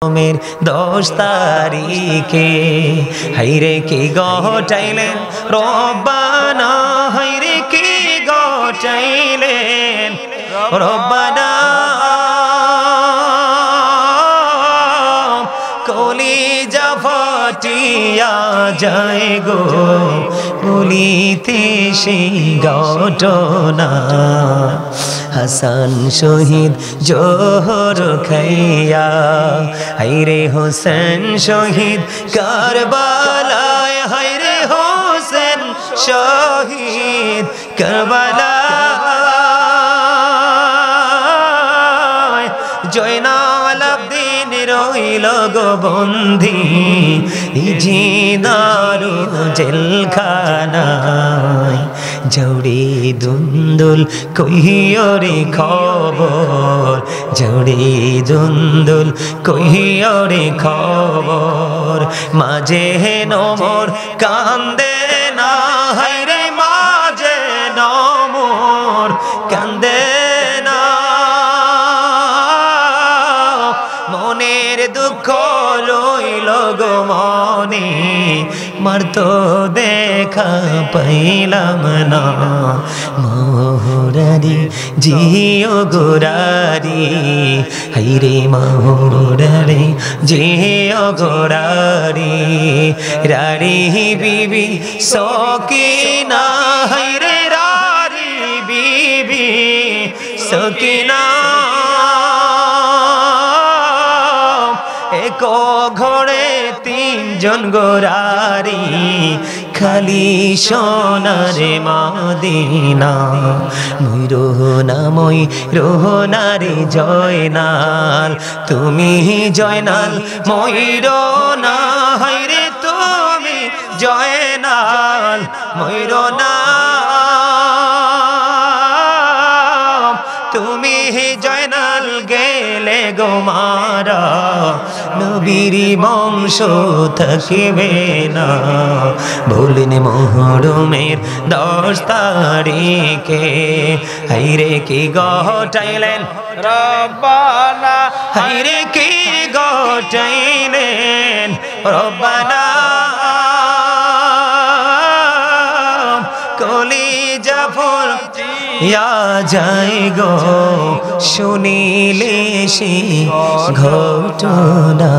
মের 10 তারিখে হাইরে কি গটাইলেন রব্বানা, হাইরে কি গটাইলেন রব্বানা। কলিজা ফাটিয়া যায় গো বলিতে সেই ঘটনা। হাসান শহীদ জোহর খাইয়া, হাইরে হোসেন শহীদ কারবালায়, হাইরে হোসেন শহীদ কারবালায়। জয়নাল আবদিন রইল গো বন্দী জিনারু জেলখানায়। জৌড়ি দুন্দুল কহিয়রে খবর, জৌড়ি দুন্দুল কহিয়রে খবর। মাঝে নমর কান্দে না, হায়রে মাঝে নমর কান্দে না। মনের দুঃখ রইল গো মনে, মার তো দেখা পাইলাম না। মোহরারি জিও গোরারি, হাইরে মোহরারি জিও গোরারি। রারি বিবি সকিনা, হাইরে রারি বিবি সকিনা। একো ঘরে 3 জন গোরারি, খালি সোনারে মাদিনা। ময়ূরোনা ময়ূরোনারে জয়নাল, তুমি জয়নাল ময়ূরোনা, হায়রে তুমি জয়নাল ময়ূরোনা। তুমি জয়নাল গেলে গো মারা, নবীর বংশ থাকিবে না। বলিন মুহররমের 10 তারিখে হাইরে কি গটাইলেন রব্বানা, হাইরে কি গটাইলেন রব্বানা। কলিজা ফুলিয়া যায় গো শুনিলে সেই ঘটনা।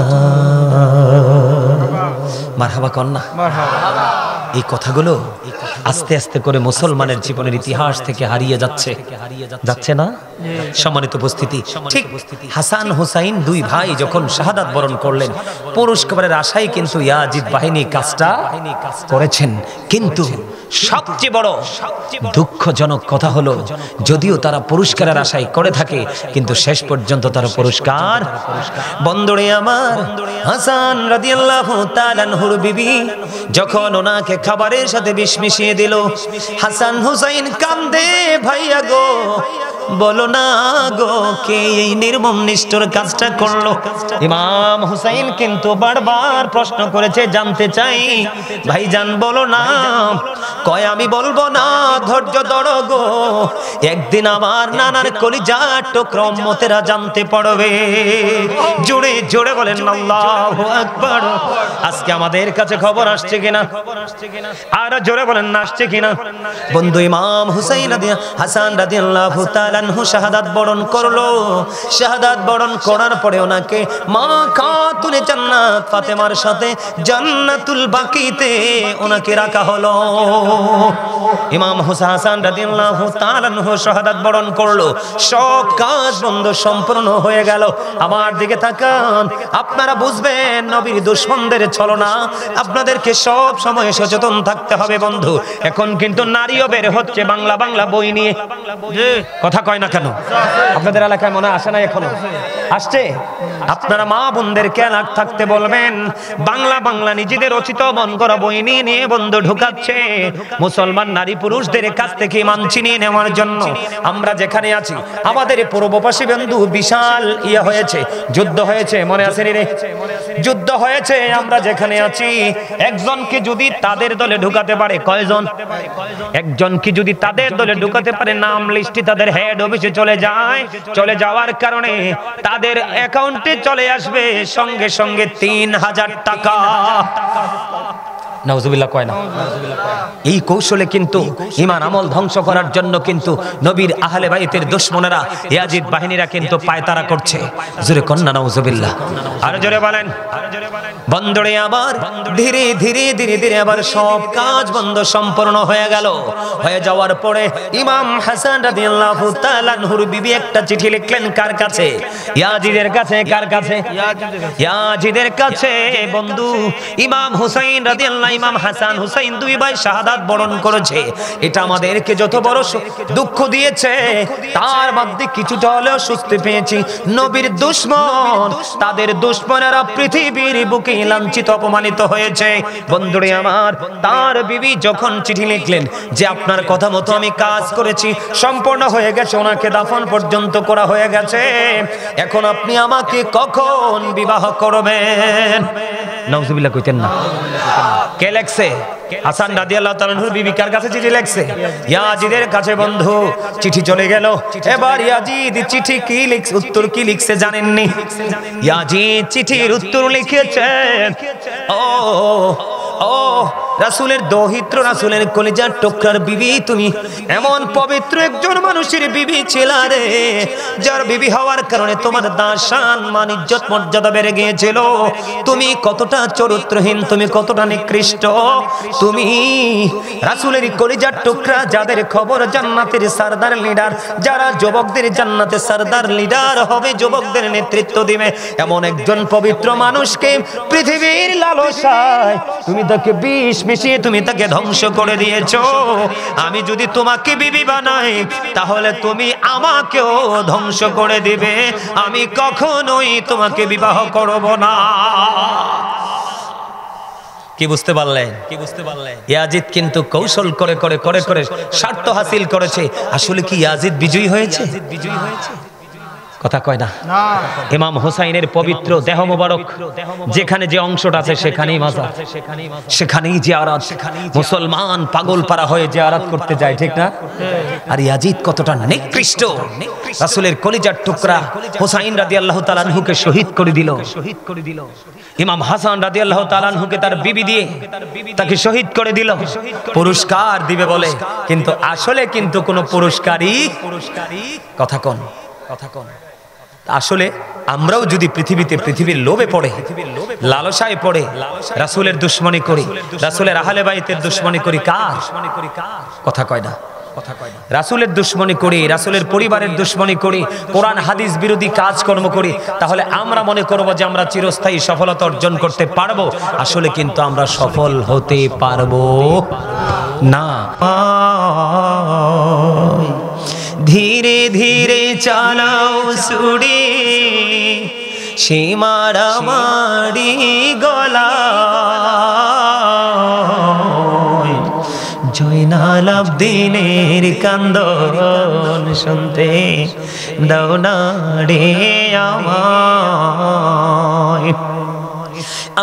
মারহাবা কন্যা, এই কথাগুলো আস্তে আস্তে করে মুসলমানের জীবনের ইতিহাস থেকে হারিয়ে যাচ্ছে, যাচ্ছে না? সম্মানিত উপস্থিতি, ঠিক হাসান হুসাইন 2 ভাই যখন শাহাদাত বরণ করলেন, পুরস্কারের আশায় কিন্তু ইয়াজিদ বাহিনী কাজটা করেছেন। কিন্তু সবচেয়ে বড় দুঃখজনক কথা হলো, যদিও তারা পুরস্কারের আশায় করে থাকে, কিন্তু শেষ পর্যন্ত তারা পুরস্কার বন্দরে আমার হাসান রাদিয়াল্লাহু তাআলা আনহুর বিবি যখন ওনাকে খাবারের সাথে বিষ মিশিয়ে দিল, হাসান হুসাইন কান্দে, ভাইয়া গো বলো না গো কে এই নির্মম নিষ্ঠুর কাজটা করলো। ইমাম হুসাইন কিন্তু বারবার প্রশ্ন করেছে, জানতে চাই ভাইজান বলো না। কয় আমি বলবো না, ধৈর্য ধরো গো, একদিন আমার নানার কলিজার টুকরা উম্মতেরা জানতে পারবে। জোরে জোরে বলেন আল্লাহু আকবার। আজকে আমাদের কাছে খবর আসছে কিনা, আর জোরে বলেন না আসছে কিনা। বন্ধু ইমাম হুসাইন হাসান রাদিয়াল্লাহু তাআলা আনহু শাহাদাত বরণ করলো। শাহাদাত বরণ করার পরে ওনাকে মা খাতুনে জান্নাত ফাতেমার সাথে জান্নাতুল বাকিতে ওনাকে রাখা হলো। ইমাম হাসান রাদিয়াল্লাহু তাআলা আনহু শাহাদাত বরণ করলো, সব কাজ বন্ধ সম্পূর্ণ হয়ে গেল। আমার দিকে তাকান, আপনারা বুঝবেন নবীর দুশমনদের ছলনা। আপনাদেরকে সব সময় সচেতন থাকতে হবে বন্ধু। এখন কিন্তু নারীও বের হচ্ছে বাংলা বাংলা বই নিয়ে, কথা কয় না কেন? আপনাদের এলাকায় মনে আসে না? এখনো আসছে? আপনারা মা বোনদেরকে আলাদা থাকতে বলবেন। বাংলা বাংলা নিজেদের রচিত মন করা বই নিয়ে নিয়ে বন্ধু ঢুকাচ্ছে মুসলমান নারী পুরুষদের কাছ থেকে ইমান ছিনিয়ে নেওয়ার জন্য। আমরা যেখানে আছি আমাদের পূর্ব পাশে বন্ধু বিশাল হয়েছে, যুদ্ধ হয়েছে, মনে আছে রে? যুদ্ধ হয়েছে, আমরা যেখানে আছি একজনকে যদি তাদের দলে ঢুকাতে পারে, কয়জন? একজনকে যদি তাদের দলে ঢুকাতে পারে, নাম লিস্টে তাদের হেড অফিসে চলে যায়, চলে যাওয়ার কারণে তাদের অ্যাকাউন্টে চলে আসবে সঙ্গে সঙ্গে 3000 টাকা। নাউজুবিল্লাহ কয় না? এই কৌশলে কিন্তু ঈমান আমল ধ্বংস করার জন্য কিন্তু নবীর আহলে বাইতের দুশমনেরা, ইয়াজিদ বাহিনীরা কিন্তু পায়তারা করছে। জোরে কন্না নাউজুবিল্লাহ, আর জোরে বলেন। বন্ধুরে আবার ধীরে ধীরে ধীরে ধীরে আবার সব কাজ বন্ধ সম্পূর্ণ হয়ে গেল। হয়ে যাওয়ার পরে ইমাম হাসান রাদিয়াল্লাহু তাআলা আনহুর বিবি একটা চিঠি লিখলেন, কার কাছে? ইয়াজিদের কাছে। কার কাছে? ইয়াজিদের কাছে। বন্ধু, ইমাম হুসাইন রাদিয়াল্লাহু, ইমাম হাসান হুসাইন দুই ভাই শাহাদাত বরণ করেছে। এটা আমাদেরকে যত বড় দুঃখ দিয়েছে, তার মধ্যে কিছুটা হলেও স্বস্তি পেয়েছি। নবীর দুশমন, তাদের দুশমনেরা পৃথিবীর বুকে লাঞ্ছিত অপমানিত হয়েছে। বন্ধুরে আমার, তার বিবি যখন চিঠি লিখলেন যে আপনার কথা মতো আমি কাজ করেছি, সম্পূর্ণ হয়ে গেছে, ওনাকে দাফন পর্যন্ত করা হয়ে গেছে, এখন আপনি আমাকে কখন বিবাহ করবেন? নাউজুবিল্লাহ কইতেন না। কে লেখছে? হাসান রাদিয়াল্লাহু তাআলা আনহুর বিবি কার কাছে চিঠি লিখছে? ইয়াজিদের কাছে। বন্ধু, চিঠি চলে গেল। এবার ইয়াজিদ চিঠি কি লিখছে, উত্তর কি লিখছে জানেননি? ইয়াজিদ চিঠির উত্তর লিখেছেন, ও রাসূলের দৌহিত্র, রাসূলের কলিজার টুকরার বিবি, তুমি এমন পবিত্র একজন মানুষের বিবি ছিলা রে, যার বিবি হওয়ার কারণে তোমার দাসান মান ইজ্জত মর্যাদা বেড়ে গিয়েছিল। তুমি কতটা চরিত্রহীন, তুমি কতটা নিকৃষ্ট, তুমি রাসূলের কলিজার টুকরা, যাদের খবর জান্নাতের সরদার লিডার, যারা যুবকদের জান্নাতের সরদার লিডার হবে, যুবকদের নেতৃত্ব দিবে, এমন একজন পবিত্র মানুষকে পৃথিবীর লালসায় তুমি তাকে বিষ মিশিয়ে তুমি তাকে ধ্বংস করে দিয়েছো। আমি যদি তোমাকে বিবি বানাই, তাহলে তুমি আমাকেও ধ্বংস করে দিবে। আমি কখনোই তোমাকে বিবাহ করব না। কি বুঝতে পারলেন? ইয়াজিদ কিন্তু কৌশল করে করে করে করে স্বার্থ হাসিল করেছে। আসলে কি ইয়াজিদ বিজয়ী হয়েছে? কথা কয় না। ইমাম হুসাইনের পবিত্র দেহ মোবারক যেখানে যে অংশটা আছে সেখানেই মাজার, সেখানেই জিয়ারত। মুসলমান পাগল পারা হয়ে জিয়ারত করতে যায়, ঠিক না? আর ইয়াজিদ কতটা নিকৃষ্ট, রাসূলের কলিজার টুকরা হুসাইন রাদিয়াল্লাহু তাআলা আনহুকে শহীদ করে দিল। ইমাম হাসান রাদিয়াল্লাহু তাআলা আনহুকে তার বিবি দিয়ে তাকে শহীদ করে দিল, পুরস্কার দিবে বলে। কিন্তু আসলে কিন্তু কোনো পুরস্কারই, কথা কোন, আসলে আমরাও যদি পৃথিবীর লোভে পড়ে, লালসায় পড়ে রাসূলের দুশমনি করি, রাসূলের আহলে বাইতের দুশমনি করি, কার কথা কয় না? রাসূলের দুশমনি করি, রাসূলের পরিবারের দুশমনি করি, কোরআন হাদিস বিরোধী কাজকর্ম করি, তাহলে আমরা মনে করব যে আমরা চিরস্থায়ী সফলতা অর্জন করতে পারবো। আসলে কিন্তু আমরা সফল হতে পারবো না। ধীরে ধীরে চালাও সুড়ি, সীমারামারি গলা, জয়নাল আবদিনের কান্দন শুনতে দাও না রে আমায়।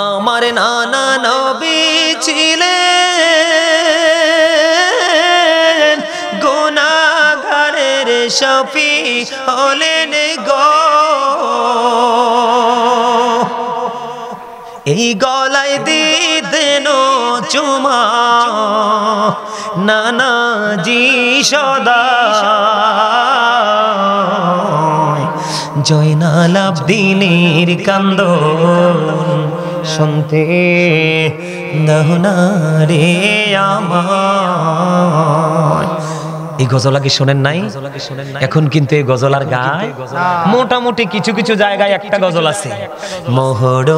আমার নানা নবী ছিলেন গুনাহগারের শফি হলেন গো, এই গলায় দিতেন চুমা নানাজি সদা, জয়নাল আবদিনের কান্দন শুনতে দাও না রে আমায়। এই গজল আগে শোনেন নাই? এখন কিন্তু এই গজল আর গায় মোটামুটি কিছু কিছু জায়গায় একটা গজল আছে, মোহর